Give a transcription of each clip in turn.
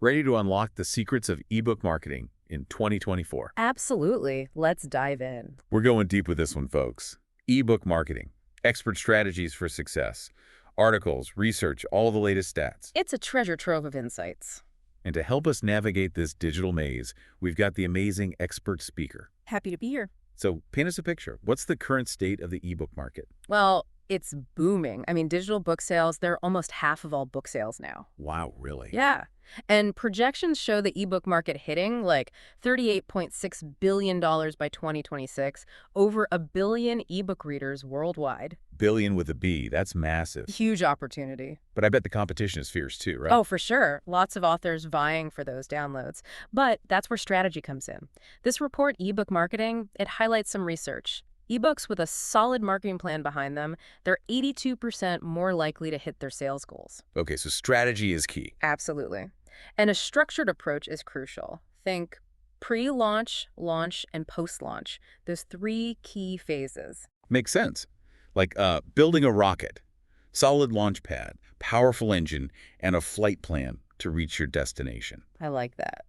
Ready to unlock the secrets of ebook marketing in 2024. Absolutely. Let's dive in. We're going deep with this one, folks. Ebook marketing, expert strategies for success, articles, research, all the latest stats. It's a treasure trove of insights. And to help us navigate this digital maze, we've got the amazing expert speaker. Happy to be here. So paint us a picture. What's the current state of the ebook market? Well, it's booming. I mean, digital book sales, they're almost half of all book sales now. Wow, really? Yeah. And projections show the ebook market hitting like $38.6 billion by 2026, over a billion ebook readers worldwide. Billion with a B. That's massive. Huge opportunity. But I bet the competition is fierce too, right? Oh, for sure. Lots of authors vying for those downloads. But that's where strategy comes in. This report, Ebook Marketing, it highlights some research. Ebooks with a solid marketing plan behind them, they're 82% more likely to hit their sales goals. Okay, so strategy is key. Absolutely. And a structured approach is crucial. Think pre-launch, launch, and post-launch. Those three key phases. Makes sense. Like building a rocket, solid launch pad, powerful engine, and a flight plan to reach your destination. I like that.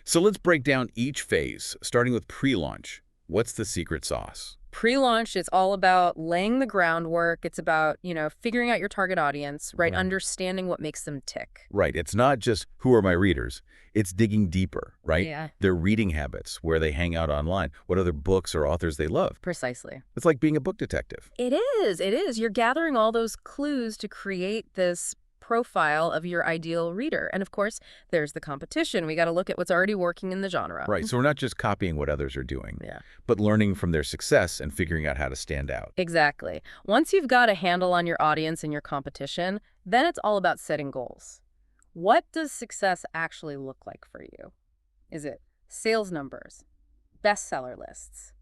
So let's break down each phase, starting with pre-launch. What's the secret sauce? Pre-launch is all about laying the groundwork. It's about, figuring out your target audience, right? Right. Understanding what makes them tick. Right. It's not just who are my readers. It's digging deeper, right? Yeah. Their reading habits, where they hang out online, what other books or authors they love. Precisely. It's like being a book detective. It is. It is. You're gathering all those clues to create this profile of your ideal reader. And of course, there's the competition. We got to look at what's already working in the genre. Right. So we're not just copying what others are doing, Yeah. but learning from their success and figuring out how to stand out. Exactly. Once you've got a handle on your audience and your competition, then it's all about setting goals. What does success actually look like for you? Is it sales numbers, bestseller lists,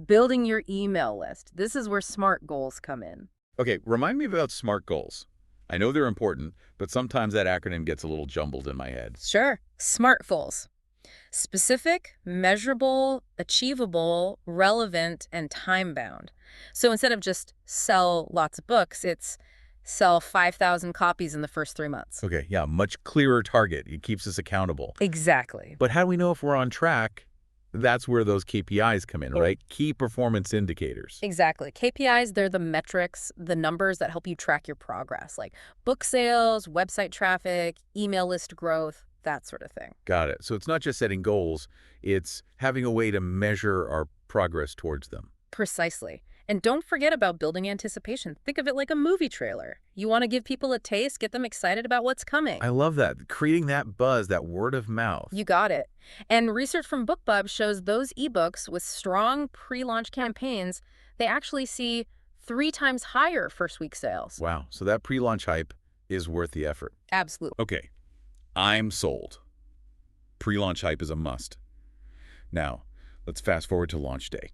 building your email list? This is where SMART goals come in. Okay, remind me about SMART goals. I know they're important, but sometimes that acronym gets a little jumbled in my head. Sure. SMART goals. Specific, measurable, achievable, relevant, and time-bound. So instead of just sell lots of books, it's sell 5,000 copies in the first 3 months. Okay, yeah, much clearer target. It keeps us accountable. Exactly. But how do we know if we're on track? That's where those KPIs come in, right? Key performance indicators. Exactly. KPIs, they're the metrics, the numbers that help you track your progress, like book sales, website traffic, email list growth, that sort of thing. Got it. So it's not just setting goals, it's having a way to measure our progress towards them. Precisely. And don't forget about building anticipation. Think of it like a movie trailer. You want to give people a taste, get them excited about what's coming. I love that. Creating that buzz, that word of mouth. You got it. And research from BookBub shows those ebooks with strong pre-launch campaigns, they actually see 3 times higher first-week sales. Wow. So that pre-launch hype is worth the effort. Absolutely. Okay. I'm sold. Pre-launch hype is a must. Now, let's fast forward to launch day.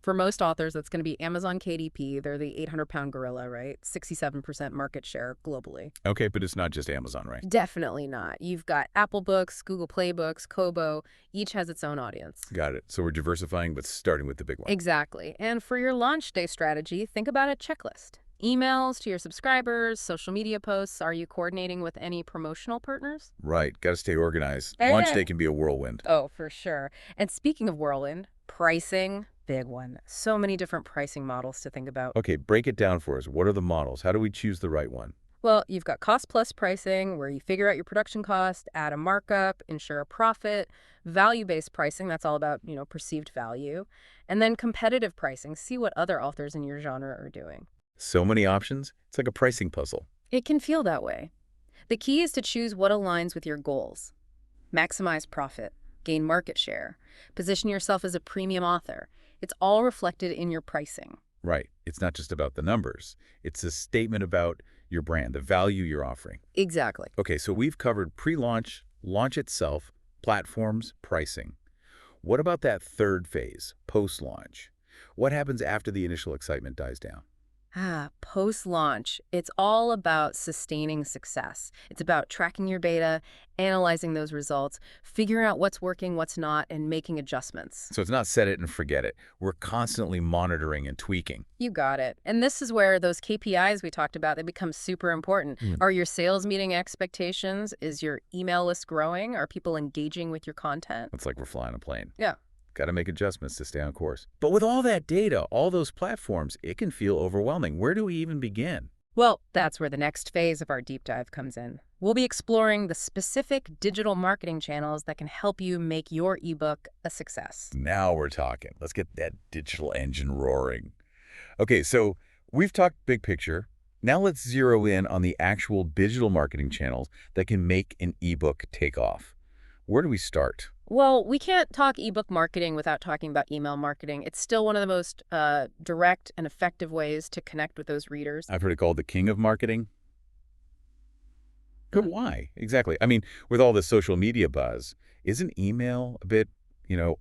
For most authors, that's going to be Amazon KDP. They're the 800-pound gorilla, right? 67% market share globally. Okay, but it's not just Amazon, right? Definitely not. You've got Apple Books, Google Play Books, Kobo. Each has its own audience. Got it. So we're diversifying, but starting with the big one. Exactly. And for your launch day strategy, think about a checklist. Emails to your subscribers, social media posts. Are you coordinating with any promotional partners? Right. Got to stay organized. Launch day can be a whirlwind. Oh, for sure. And speaking of whirlwind, pricing, big one. So many different pricing models to think about. Okay, break it down for us. What are the models? How do we choose the right one? Well, you've got cost-plus pricing, where you figure out your production cost, add a markup, ensure a profit. Value-based pricing, that's all about, perceived value. And then competitive pricing, see what other authors in your genre are doing. So many options. It's like a pricing puzzle. It can feel that way. The key is to choose what aligns with your goals. Maximize profit, gain market share, position yourself as a premium author. It's all reflected in your pricing. Right. It's not just about the numbers. It's a statement about your brand, the value you're offering. Exactly. Okay, so we've covered pre-launch, launch itself, platforms, pricing. What about that third phase, post-launch? What happens after the initial excitement dies down? Post-launch, it's all about sustaining success. It's about tracking your data, analyzing those results, figuring out what's working, what's not, and making adjustments. So it's not set it and forget it. We're constantly monitoring and tweaking. You got it. And this is where those KPIs we talked about, they become super important. Mm. Are your sales meeting expectations? Is your email list growing? Are people engaging with your content? It's like we're flying a plane. Yeah. Got to make adjustments to stay on course. But with all that data, all those platforms, it can feel overwhelming. Where do we even begin? Well, that's where the next phase of our deep dive comes in. We'll be exploring the specific digital marketing channels that can help you make your ebook a success. Now we're talking. Let's get that digital engine roaring. Okay, so we've talked big picture. Now let's zero in on the actual digital marketing channels that can make an ebook take off. Where do we start? Well, we can't talk ebook marketing without talking about email marketing. It's still one of the most direct and effective ways to connect with those readers. I've heard it called the king of marketing. But Mm. why? Exactly. I mean, with all this social media buzz, isn't email a bit,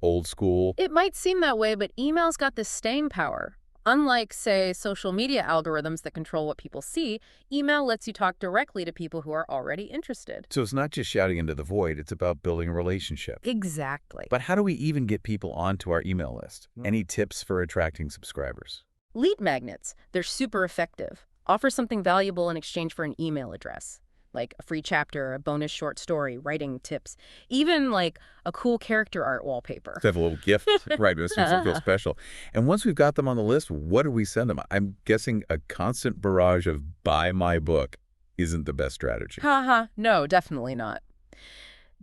old school? It might seem that way, but email's got this staying power. Unlike, say, social media algorithms that control what people see, email lets you talk directly to people who are already interested. So it's not just shouting into the void, it's about building a relationship. Exactly. But how do we even get people onto our email list? Any tips for attracting subscribers? Lead magnets, they're super effective. Offer something valuable in exchange for an email address, like a free chapter, a bonus short story, writing tips, even like a cool character art wallpaper. To have a little gift, right? This makes them feel special. And once we've got them on the list, what do we send them? I'm guessing a constant barrage of buy my book isn't the best strategy. Haha, no, definitely not.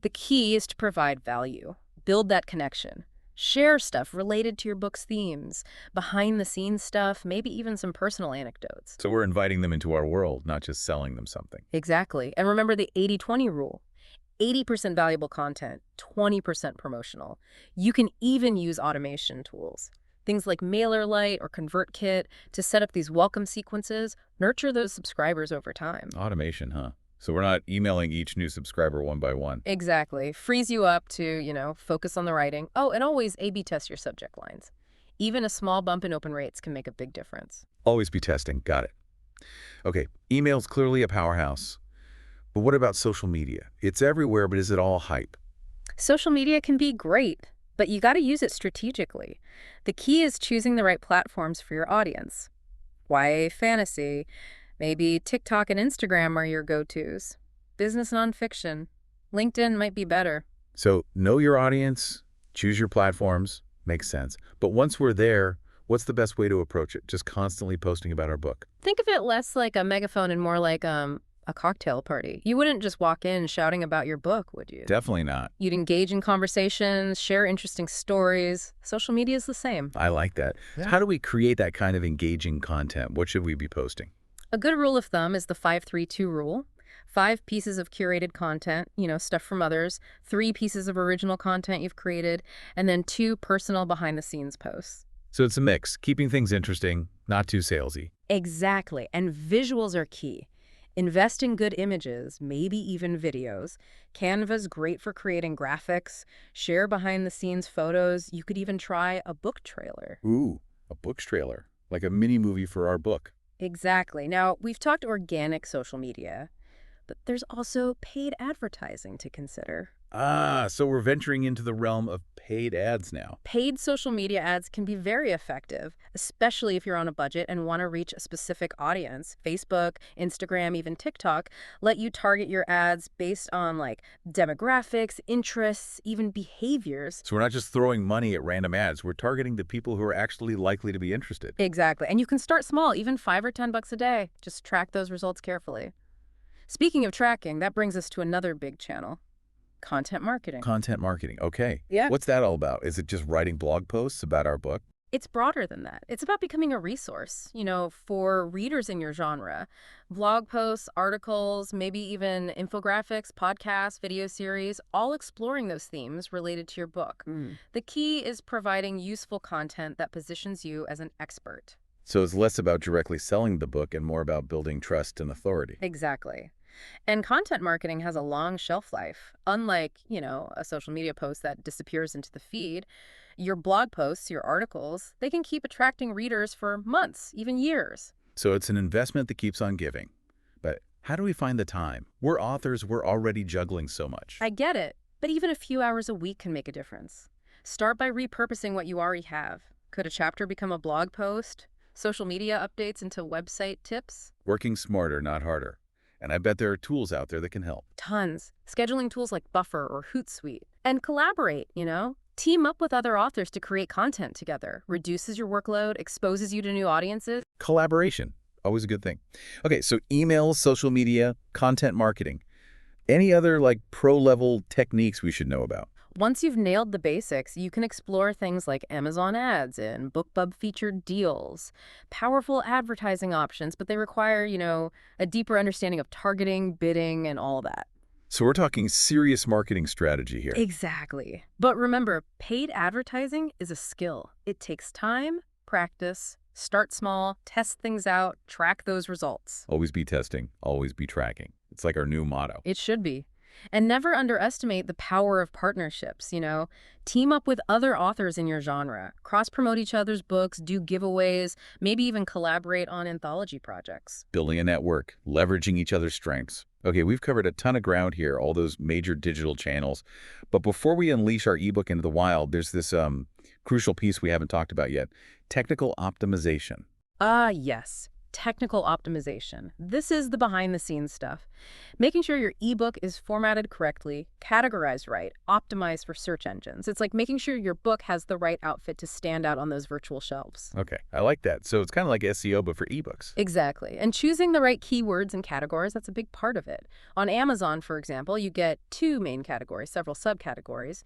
The key is to provide value, build that connection, share stuff related to your book's themes, behind-the-scenes stuff, maybe even some personal anecdotes. So we're inviting them into our world, not just selling them something. Exactly. And remember the 80-20 rule. 80% valuable content, 20% promotional. You can even use automation tools. Things like MailerLite or ConvertKit to set up these welcome sequences, nurture those subscribers over time. Automation, huh? So we're not emailing each new subscriber one by one. Exactly. Frees you up to, focus on the writing. Oh, and always A/B test your subject lines. Even a small bump in open rates can make a big difference. Always be testing. Got it. Okay, email's clearly a powerhouse. But what about social media? It's everywhere, but is it all hype? Social media can be great, but you got to use it strategically. The key is choosing the right platforms for your audience. YA fantasy, maybe TikTok and Instagram are your go-tos. Business nonfiction, LinkedIn might be better. So know your audience, choose your platforms, makes sense. But once we're there, what's the best way to approach it? Just constantly posting about our book. Think of it less like a megaphone and more like a cocktail party. You wouldn't just walk in shouting about your book, would you? Definitely not. You'd engage in conversations, share interesting stories. Social media is the same. I like that. Yeah. How do we create that kind of engaging content? What should we be posting? A good rule of thumb is the 5-3-2 rule. 5 pieces of curated content, stuff from others, 3 pieces of original content you've created, and then 2 personal behind-the-scenes posts. So it's a mix, keeping things interesting, not too salesy. Exactly, and visuals are key. Invest in good images, maybe even videos. Canva's great for creating graphics. Share behind-the-scenes photos. You could even try a book trailer. Ooh, a book trailer, like a mini movie for our book. Exactly. Now, we've talked organic social media, but there's also paid advertising to consider. Ah, so we're venturing into the realm of paid ads now. Paid social media ads can be very effective, especially if you're on a budget and want to reach a specific audience. Facebook, Instagram, even TikTok let you target your ads based on demographics, interests, even behaviors. So we're not just throwing money at random ads, we're targeting the people who are actually likely to be interested. Exactly. And you can start small, even $5 or $10 a day. Just track those results carefully. Speaking of tracking, that brings us to another big channel. Content marketing. Content marketing, okay. Yeah. What's that all about? Is it just writing blog posts about our book? It's broader than that. It's about becoming a resource, for readers in your genre. Blog posts, articles, maybe even infographics, podcasts, video series, all exploring those themes related to your book. The key is providing useful content that positions you as an expert. So it's less about directly selling the book and more about building trust and authority. Exactly. And content marketing has a long shelf life. Unlike, a social media post that disappears into the feed, your blog posts, your articles, they can keep attracting readers for months, even years. So it's an investment that keeps on giving. But how do we find the time? We're authors, we're already juggling so much. I get it, but even a few hours a week can make a difference. Start by repurposing what you already have. Could a chapter become a blog post? Social media updates into website tips? Working smarter, not harder. And I bet there are tools out there that can help. Tons. Scheduling tools like Buffer or Hootsuite. And collaborate, Team up with other authors to create content together. Reduces your workload, exposes you to new audiences. Collaboration, always a good thing. Okay, so emails, social media, content marketing. Any other pro-level techniques we should know about? Once you've nailed the basics, you can explore things like Amazon ads and BookBub featured deals. Powerful advertising options, but they require, a deeper understanding of targeting, bidding, and all that. So we're talking serious marketing strategy here. Exactly. But remember, paid advertising is a skill. It takes time, practice, start small, test things out, track those results. Always be testing, always be tracking. It's like our new motto. It should be. And never underestimate the power of partnerships, Team up with other authors in your genre. Cross-promote each other's books, do giveaways, maybe even collaborate on anthology projects. Building a network, leveraging each other's strengths. Okay, we've covered a ton of ground here, all those major digital channels. But before we unleash our ebook into the wild, there's this crucial piece we haven't talked about yet. Technical optimization. Yes. Technical optimization. This is the behind-the-scenes stuff. Making sure your ebook is formatted correctly, categorized right, optimized for search engines. It's like making sure your book has the right outfit to stand out on those virtual shelves. Okay, I like that. So it's kind of like SEO, but for ebooks. Exactly. And choosing the right keywords and categories, that's a big part of it. On Amazon, for example, you get 2 main categories, several subcategories.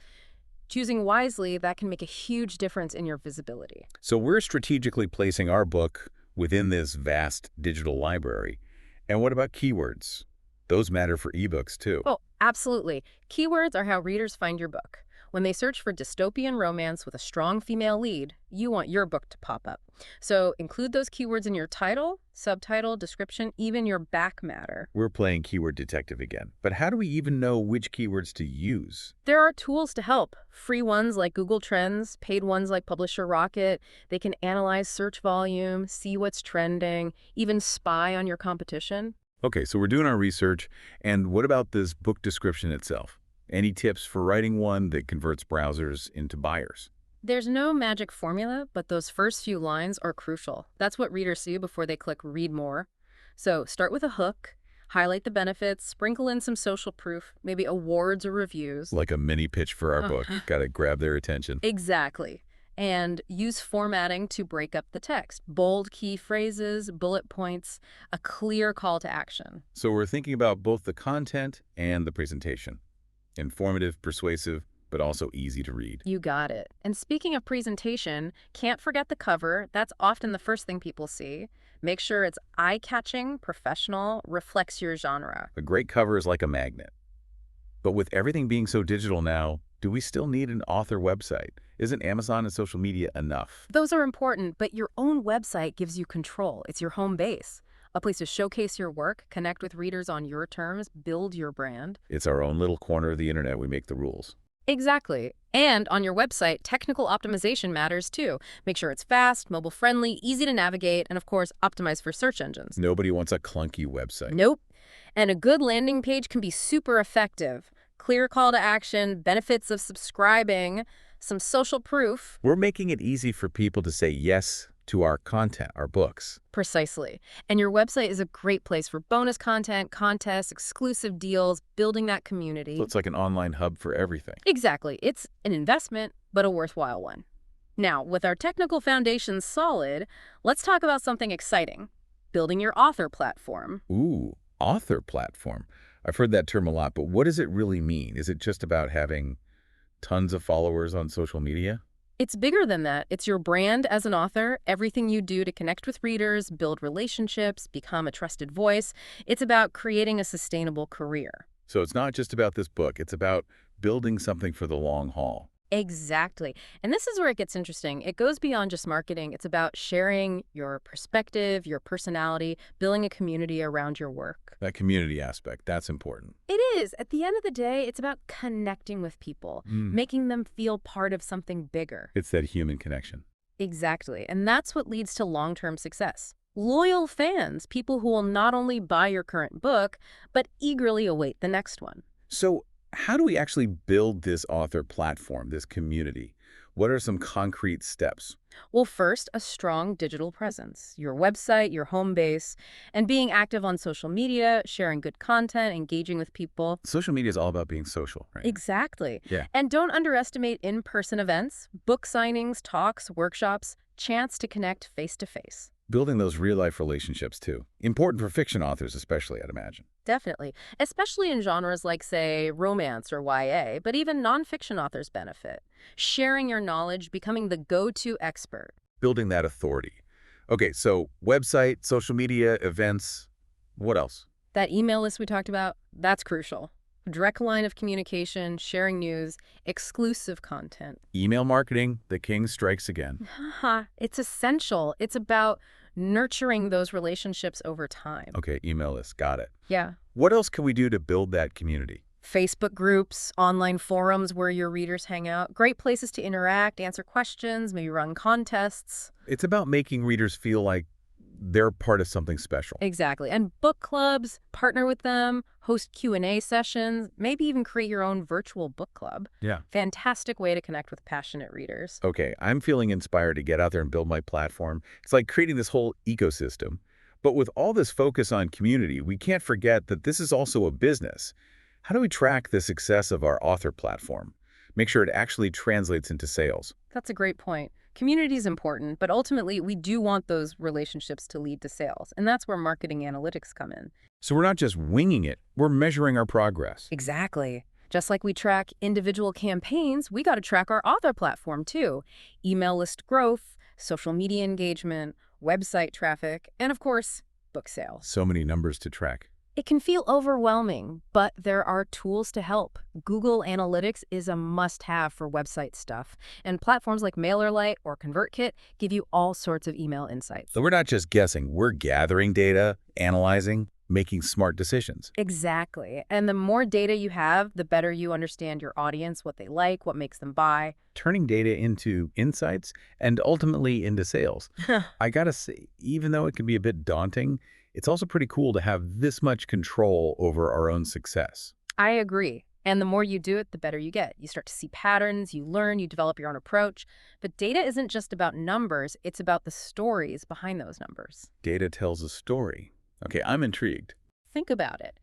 Choosing wisely, that can make a huge difference in your visibility. So we're strategically placing our book within this vast digital library. And what about keywords? Those matter for ebooks too. Oh, absolutely. Keywords are how readers find your book. When they search for dystopian romance with a strong female lead, you want your book to pop up. So include those keywords in your title, subtitle, description, even your back matter. We're playing keyword detective again. But how do we even know which keywords to use? There are tools to help. Free ones like Google Trends, paid ones like Publisher Rocket. They can analyze search volume, see what's trending, even spy on your competition. Okay, so we're doing our research. And what about this book description itself? Any tips for writing one that converts browsers into buyers? There's no magic formula, but those first few lines are crucial. That's what readers see before they click read more. So start with a hook, highlight the benefits, sprinkle in some social proof, maybe awards or reviews. Like a mini pitch for our book. Got to grab their attention. Exactly. And use formatting to break up the text. Bold key phrases, bullet points, a clear call to action. So we're thinking about both the content and the presentation. Informative, persuasive, but also easy to read. You got it. And speaking of presentation, can't forget the cover. That's often the first thing people see. Make sure it's eye-catching, professional, reflects your genre. A great cover is like a magnet. But with everything being so digital now, do we still need an author website? Isn't Amazon and social media enough? Those are important, but your own website gives you control. It's your home base. A place to showcase your work, connect with readers on your terms, build your brand. It's our own little corner of the internet. We make the rules. Exactly. And on your website, technical optimization matters too. Make sure it's fast, mobile-friendly, easy to navigate, and of course, optimized for search engines. Nobody wants a clunky website. Nope. And a good landing page can be super effective. Clear call to action, benefits of subscribing, some social proof. We're making it easy for people to say yes to our content, our books. Precisely. And your website is a great place for bonus content, contests, exclusive deals, building that community. So it's like an online hub for everything. Exactly. It's an investment, but a worthwhile one. Now, with our technical foundations solid, let's talk about something exciting. Building your author platform. Ooh, author platform. I've heard that term a lot, but what does it really mean? Is it just about having tons of followers on social media? It's bigger than that. It's your brand as an author, everything you do to connect with readers, build relationships, become a trusted voice. It's about creating a sustainable career. So it's not just about this book. It's about building something for the long haul. Exactly. And this is where it gets interesting. It goes beyond just marketing. It's about sharing your perspective, your personality, building a community around your work. That community aspect, that's important. It is. At the end of the day, it's about connecting with people, making them feel part of something bigger. It's that human connection. Exactly. And that's what leads to long-term success. Loyal fans, people who will not only buy your current book, but eagerly await the next one. So how do we actually build this author platform, this community? What are some concrete steps? Well, first, a strong digital presence, your website, your home base, and being active on social media, sharing good content, engaging with people. Social media is all about being social, right? Exactly. Yeah. And don't underestimate in-person events, book signings, talks, workshops, chance to connect face to face. Building those real-life relationships, too. Important for fiction authors, especially, I'd imagine. Definitely, especially in genres like, say, romance or YA, but even nonfiction authors benefit. Sharing your knowledge, becoming the go-to expert. Building that authority. Okay, so website, social media, events, what else? That email list we talked about, that's crucial. Direct line of communication, sharing news, exclusive content. Email marketing, the king strikes again. Haha, it's essential. It's about nurturing those relationships over time. Okay, email list, got it. Yeah. What else can we do to build that community? Facebook groups, online forums where your readers hang out. Great places to interact, answer questions, maybe run contests. It's about making readers feel like they're part of something special. Exactly. And book clubs, partner with them, host Q&A sessions, maybe even create your own virtual book club. Yeah. Fantastic way to connect with passionate readers. Okay, I'm feeling inspired to get out there and build my platform. It's like creating this whole ecosystem. But with all this focus on community, we can't forget that this is also a business. How do we track the success of our author platform? Make sure it actually translates into sales. That's a great point. Community is important, but ultimately we do want those relationships to lead to sales. And that's where marketing analytics come in. So we're not just winging it, we're measuring our progress. Exactly. Just like we track individual campaigns, we got to track our author platform too. Email list growth, social media engagement, website traffic, and of course, book sales. So many numbers to track. It can feel overwhelming, but there are tools to help. Google Analytics is a must-have for website stuff, and platforms like MailerLite or ConvertKit give you all sorts of email insights. So we're not just guessing, we're gathering data, analyzing, making smart decisions. Exactly. And the more data you have, the better you understand your audience, what they like, what makes them buy. Turning data into insights and ultimately into sales. I gotta say, even though it can be a bit daunting, it's also pretty cool to have this much control over our own success. I agree. And the more you do it, the better you get. You start to see patterns, you learn, you develop your own approach. But data isn't just about numbers, it's about the stories behind those numbers. Data tells a story. Okay, I'm intrigued. Think about it.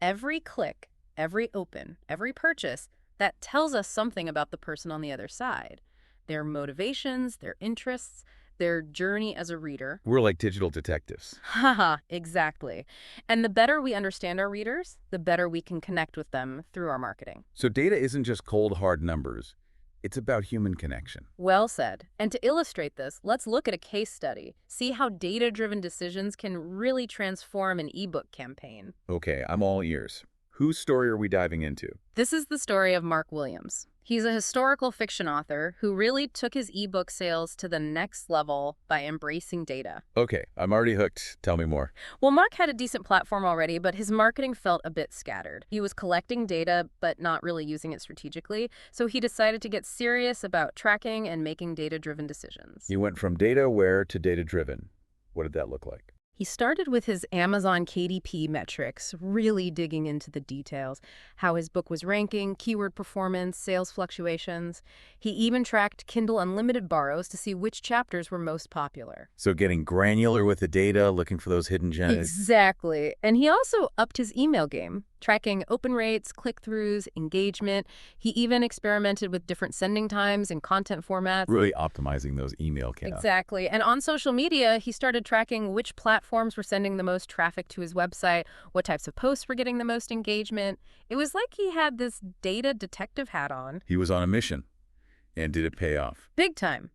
Every click, every open, every purchase, that tells us something about the person on the other side. Their motivations, their interests, their journey as a reader. We're like digital detectives. Haha, exactly. And the better we understand our readers, the better we can connect with them through our marketing. So data isn't just cold, hard numbers. It's about human connection. Well said. And to illustrate this, let's look at a case study. See how data-driven decisions can really transform an ebook campaign. Okay, I'm all ears. Whose story are we diving into? This is the story of Mark Williams. He's a historical fiction author who really took his ebook sales to the next level by embracing data. Okay, I'm already hooked. Tell me more. Well, Mark had a decent platform already, but his marketing felt a bit scattered. He was collecting data, but not really using it strategically, so he decided to get serious about tracking and making data-driven decisions. You went from data-aware to data-driven. What did that look like? He started with his Amazon KDP metrics, really digging into the details, how his book was ranking, keyword performance, sales fluctuations. He even tracked Kindle Unlimited borrows to see which chapters were most popular. So getting granular with the data, looking for those hidden gems. Exactly. And he also upped his email game, tracking open rates, click-throughs, engagement. He even experimented with different sending times and content formats. Really optimizing those email counts. Exactly. And on social media, he started tracking which platforms were sending the most traffic to his website, what types of posts were getting the most engagement. It was like he had this data detective hat on. He was on a mission. And did it pay off? Big time.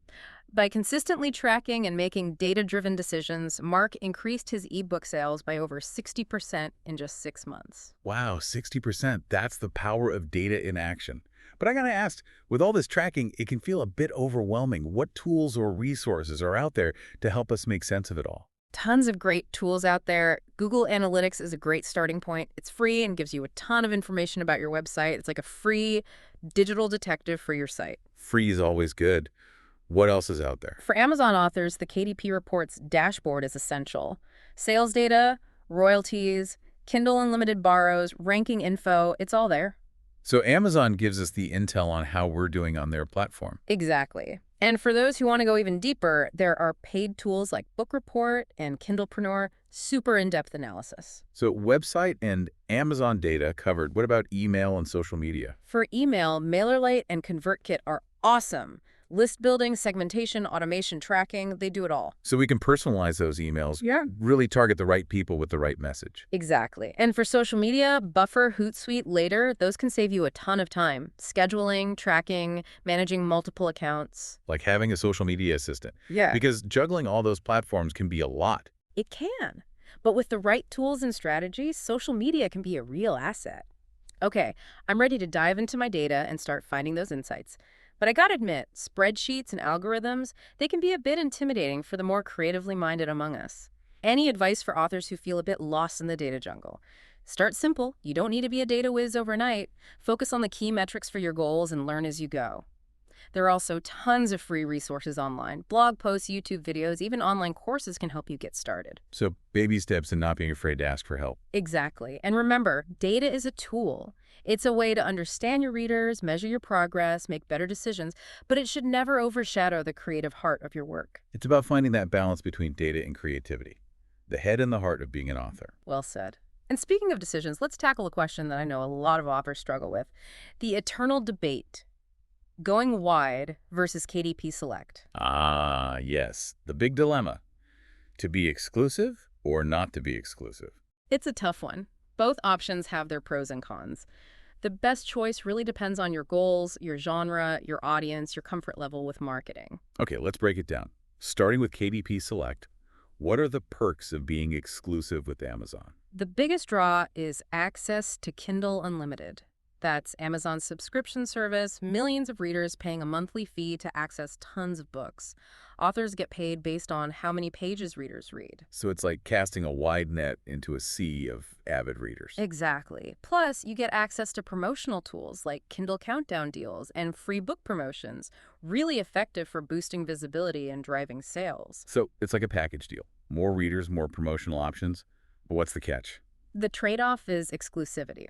By consistently tracking and making data-driven decisions, Mark increased his ebook sales by over 60% in just 6 months. Wow, 60%. That's the power of data in action. But I gotta ask, with all this tracking, it can feel a bit overwhelming. What tools or resources are out there to help us make sense of it all? Tons of great tools out there. Google Analytics is a great starting point. It's free and gives you a ton of information about your website. It's like a free digital detective for your site. Free is always good. What else is out there? For Amazon authors, the KDP Reports dashboard is essential. Sales data, royalties, Kindle Unlimited borrows, ranking info, it's all there. So Amazon gives us the intel on how we're doing on their platform. Exactly. And for those who want to go even deeper, there are paid tools like Book Report and Kindlepreneur, super in-depth analysis. So website and Amazon data covered. What about email and social media? For email, MailerLite and ConvertKit are awesome. List building, segmentation, automation tracking, they do it all. So we can personalize those emails, Yeah. really target the right people with the right message. Exactly. And for social media, Buffer, Hootsuite, Later, those can save you a ton of time. Scheduling, tracking, managing multiple accounts. Like having a social media assistant. Yeah. Because juggling all those platforms can be a lot. It can. But with the right tools and strategies, social media can be a real asset. Okay, I'm ready to dive into my data and start finding those insights. But I gotta admit, spreadsheets and algorithms, they can be a bit intimidating for the more creatively minded among us. Any advice for authors who feel a bit lost in the data jungle? Start simple. You don't need to be a data whiz overnight. Focus on the key metrics for your goals and learn as you go. There are also tons of free resources online. Blog posts, YouTube videos, even online courses can help you get started. So baby steps and not being afraid to ask for help. Exactly. And remember, data is a tool. It's a way to understand your readers, measure your progress, make better decisions, but it should never overshadow the creative heart of your work. It's about finding that balance between data and creativity. The head and the heart of being an author. Well said. And speaking of decisions, let's tackle a question that I know a lot of authors struggle with. The eternal debate. Going wide versus KDP Select. Ah, yes. The big dilemma. To be exclusive or not to be exclusive? It's a tough one. Both options have their pros and cons. The best choice really depends on your goals, your genre, your audience, your comfort level with marketing. Okay, let's break it down. Starting with KDP Select, what are the perks of being exclusive with Amazon? The biggest draw is access to Kindle Unlimited. That's Amazon's subscription service, millions of readers paying a monthly fee to access tons of books. Authors get paid based on how many pages readers read. So it's like casting a wide net into a sea of avid readers. Exactly. Plus, you get access to promotional tools like Kindle Countdown deals and free book promotions, really effective for boosting visibility and driving sales. So it's like a package deal. More readers, more promotional options. But what's the catch? The trade-off is exclusivity.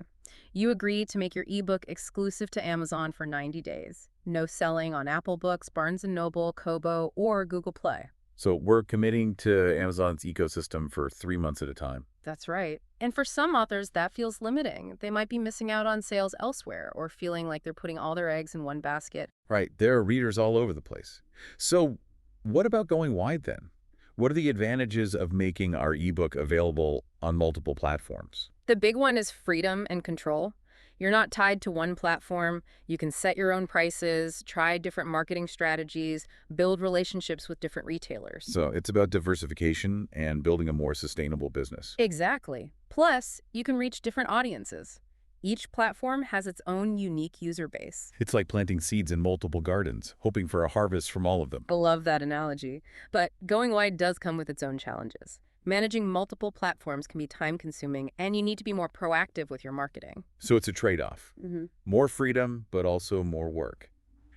You agree to make your ebook exclusive to Amazon for 90 days. No selling on Apple Books, Barnes & Noble, Kobo, or Google Play. So we're committing to Amazon's ecosystem for 3 months at a time. That's right. And for some authors, that feels limiting. They might be missing out on sales elsewhere or feeling like they're putting all their eggs in one basket. Right, there are readers all over the place. So what about going wide then? What are the advantages of making our ebook available on multiple platforms? The big one is freedom and control. You're not tied to one platform. You can set your own prices, try different marketing strategies, build relationships with different retailers. So it's about diversification and building a more sustainable business. Exactly. Plus, you can reach different audiences. Each platform has its own unique user base. It's like planting seeds in multiple gardens, hoping for a harvest from all of them. I love that analogy. But going wide does come with its own challenges. Managing multiple platforms can be time-consuming, and you need to be more proactive with your marketing. So it's a trade-off. More freedom, but also more work.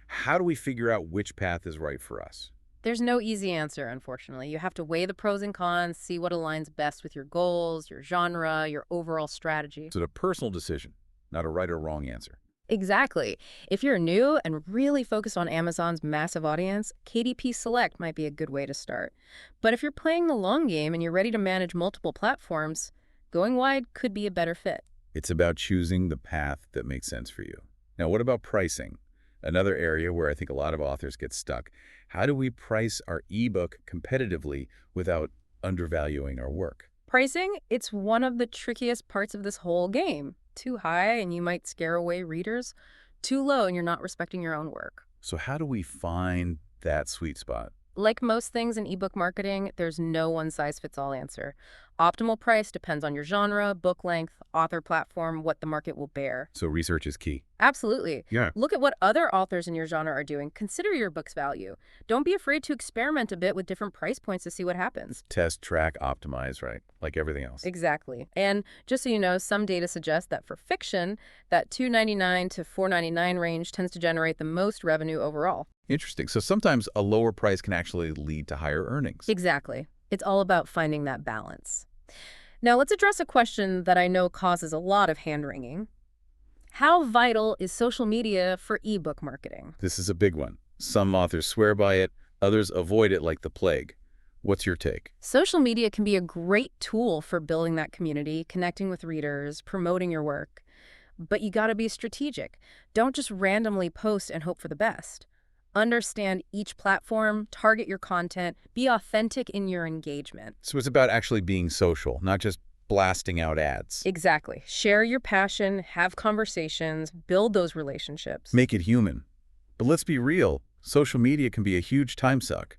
How do we figure out which path is right for us? There's no easy answer, unfortunately. You have to weigh the pros and cons, see what aligns best with your goals, your genre, your overall strategy. It's a personal decision, not a right or wrong answer. Exactly. If you're new and really focused on Amazon's massive audience, KDP Select might be a good way to start. But if you're playing the long game and you're ready to manage multiple platforms, going wide could be a better fit. It's about choosing the path that makes sense for you. Now, what about pricing? Another area where I think a lot of authors get stuck. How do we price our ebook competitively without undervaluing our work? Pricing, it's one of the trickiest parts of this whole game. Too high and you might scare away readers. Too low and you're not respecting your own work. So how do we find that sweet spot? Like most things in ebook marketing, there's no one-size-fits-all answer. Optimal price depends on your genre, book length, author platform, what the market will bear. So research is key. Absolutely. Yeah. Look at what other authors in your genre are doing. Consider your book's value. Don't be afraid to experiment a bit with different price points to see what happens. Test, track, optimize, right? Like everything else. Exactly. And just so you know, some data suggests that for fiction, that $2.99 to $4.99 range tends to generate the most revenue overall. Interesting. So sometimes a lower price can actually lead to higher earnings. Exactly. It's all about finding that balance. Now, let's address a question that I know causes a lot of hand-wringing. How vital is social media for ebook marketing? This is a big one. Some authors swear by it, others avoid it like the plague. What's your take? Social media can be a great tool for building that community, connecting with readers, promoting your work. But you gotta be strategic. Don't just randomly post and hope for the best. Understand each platform, target your content, be authentic in your engagement. So it's about actually being social, not just blasting out ads. Exactly. Share your passion, have conversations, build those relationships. Make it human. But let's be real, social media can be a huge time suck.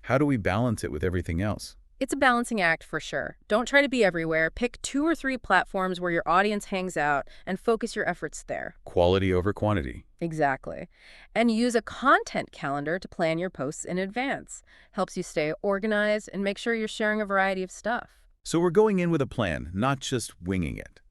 How do we balance it with everything else? It's a balancing act for sure. Don't try to be everywhere. Pick 2 or 3 platforms where your audience hangs out and focus your efforts there. Quality over quantity. Exactly. And use a content calendar to plan your posts in advance. Helps you stay organized and make sure you're sharing a variety of stuff. So we're going in with a plan, not just winging it.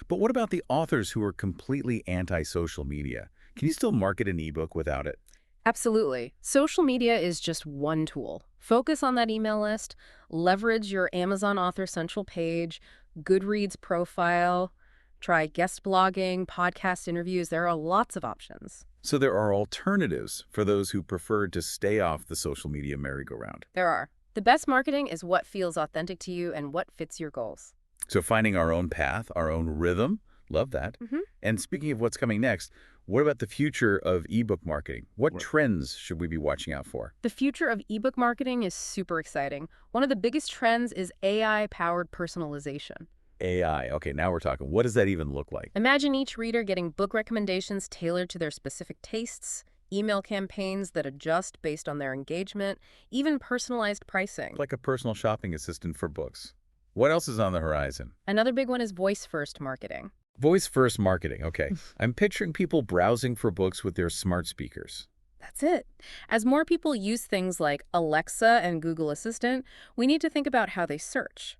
But what about the authors who are completely anti-social media? Can you still market an ebook without it? Absolutely. Social media is just one tool. Focus on that email list, leverage your Amazon Author Central page, Goodreads profile, try guest blogging, podcast interviews. There are lots of options. So there are alternatives for those who prefer to stay off the social media merry-go-round. There are. The best marketing is what feels authentic to you and what fits your goals. So finding our own path, our own rhythm, love that. And speaking of what's coming next, what about the future of ebook marketing? What trends should we be watching out for? The future of ebook marketing is super exciting. One of the biggest trends is AI-powered personalization. AI. Okay, now we're talking. What does that even look like? Imagine each reader getting book recommendations tailored to their specific tastes, email campaigns that adjust based on their engagement, even personalized pricing. Like a personal shopping assistant for books. What else is on the horizon? Another big one is voice-first marketing. Voice-first marketing. Okay. I'm picturing people browsing for books with their smart speakers. That's it. As more people use things like Alexa and Google Assistant, we need to think about how they search.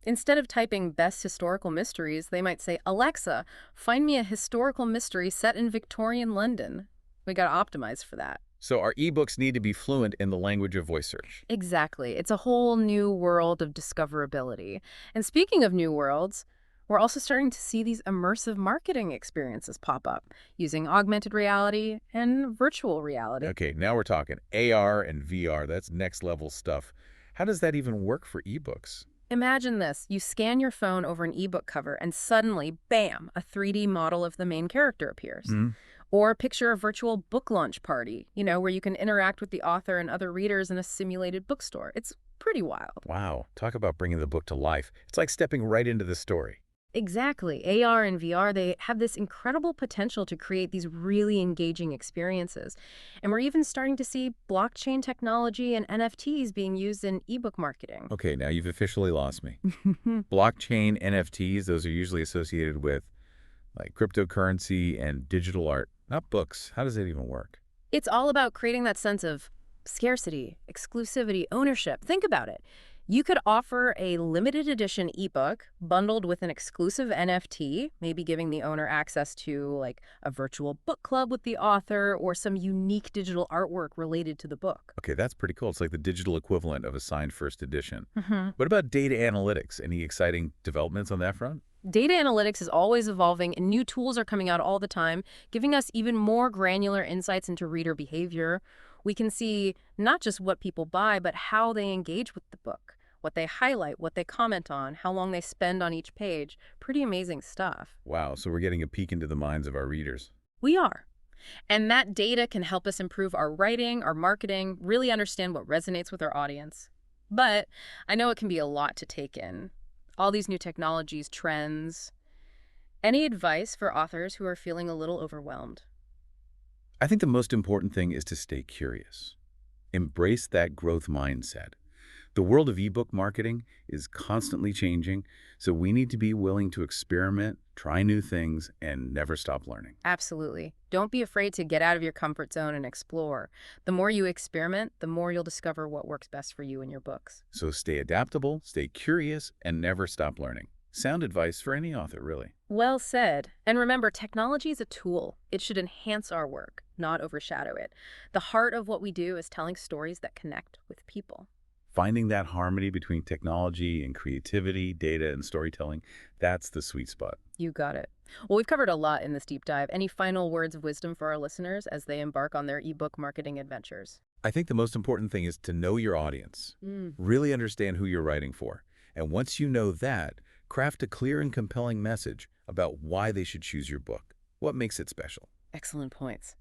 Instead of typing best historical mysteries, they might say, Alexa, find me a historical mystery set in Victorian London. We got to optimize for that. So our ebooks need to be fluent in the language of voice search. Exactly. It's a whole new world of discoverability. And speaking of new worlds, we're also starting to see these immersive marketing experiences pop up using augmented reality and virtual reality. Okay, now we're talking AR and VR. That's next level stuff. How does that even work for ebooks? Imagine this. You scan your phone over an ebook cover and suddenly, bam, a 3D model of the main character appears. Or picture a virtual book launch party, where you can interact with the author and other readers in a simulated bookstore. It's pretty wild. Wow, talk about bringing the book to life. It's like stepping right into the story. Exactly. AR and VR, they have this incredible potential to create these really engaging experiences. And we're even starting to see blockchain technology and NFTs being used in ebook marketing. Okay, now you've officially lost me. Blockchain, NFTs, those are usually associated with like cryptocurrency and digital art, not books. How does that even work? It's all about creating that sense of scarcity, exclusivity, ownership. Think about it. You could offer a limited edition ebook bundled with an exclusive NFT, maybe giving the owner access to like a virtual book club with the author or some unique digital artwork related to the book. Okay, that's pretty cool. It's like the digital equivalent of a signed first edition. What about data analytics? Any exciting developments on that front? Data analytics is always evolving and new tools are coming out all the time, giving us even more granular insights into reader behavior. We can see not just what people buy, but how they engage with the book, what they highlight, what they comment on, how long they spend on each page. Pretty amazing stuff. Wow, so we're getting a peek into the minds of our readers. We are. And that data can help us improve our writing, our marketing, really understand what resonates with our audience. But I know it can be a lot to take in. All these new technologies, trends. Any advice for authors who are feeling a little overwhelmed? I think the most important thing is to stay curious. Embrace that growth mindset. The world of ebook marketing is constantly changing, so we need to be willing to experiment, try new things, and never stop learning. Absolutely. Don't be afraid to get out of your comfort zone and explore. The more you experiment, the more you'll discover what works best for you and your books. So stay adaptable, stay curious, and never stop learning. Sound advice for any author, really. Well said. And remember, technology is a tool. It should enhance our work, not overshadow it. The heart of what we do is telling stories that connect with people. Finding that harmony between technology and creativity, data and storytelling, that's the sweet spot. You got it. Well, we've covered a lot in this deep dive. Any final words of wisdom for our listeners as they embark on their ebook marketing adventures? I think the most important thing is to know your audience. Mm, Really understand who you're writing for. And once you know that, craft a clear and compelling message about why they should choose your book. What makes it special? excellent points.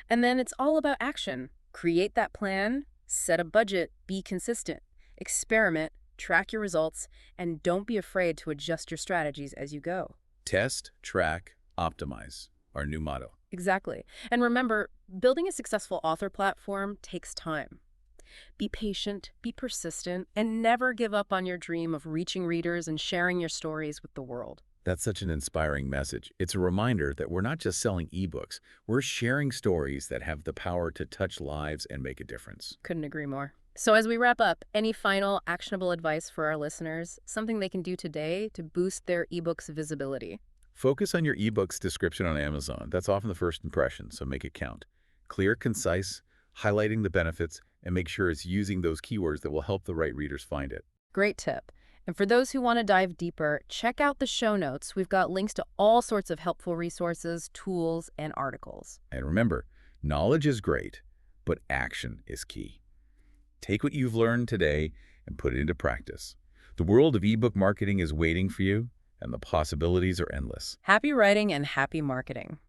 And then it's all about action. Create that plan, set a budget, be consistent, experiment, track your results, and don't be afraid to adjust your strategies as you go. Test, track, optimize, our new motto. Exactly. And remember, building a successful author platform takes time. Be patient, be persistent, and never give up on your dream of reaching readers and sharing your stories with the world. That's such an inspiring message. It's a reminder that we're not just selling ebooks, we're sharing stories that have the power to touch lives and make a difference. Couldn't agree more. So as we wrap up, any final actionable advice for our listeners, something they can do today to boost their ebook's visibility? Focus on your ebook's description on Amazon. That's often the first impression, so make it count. Clear, concise, highlighting the benefits, and make sure it's using those keywords that will help the right readers find it. Great tip. And for those who want to dive deeper, check out the show notes. We've got links to all sorts of helpful resources, tools, and articles. And remember, knowledge is great, but action is key. Take what you've learned today and put it into practice. The world of ebook marketing is waiting for you, and the possibilities are endless. Happy writing and happy marketing.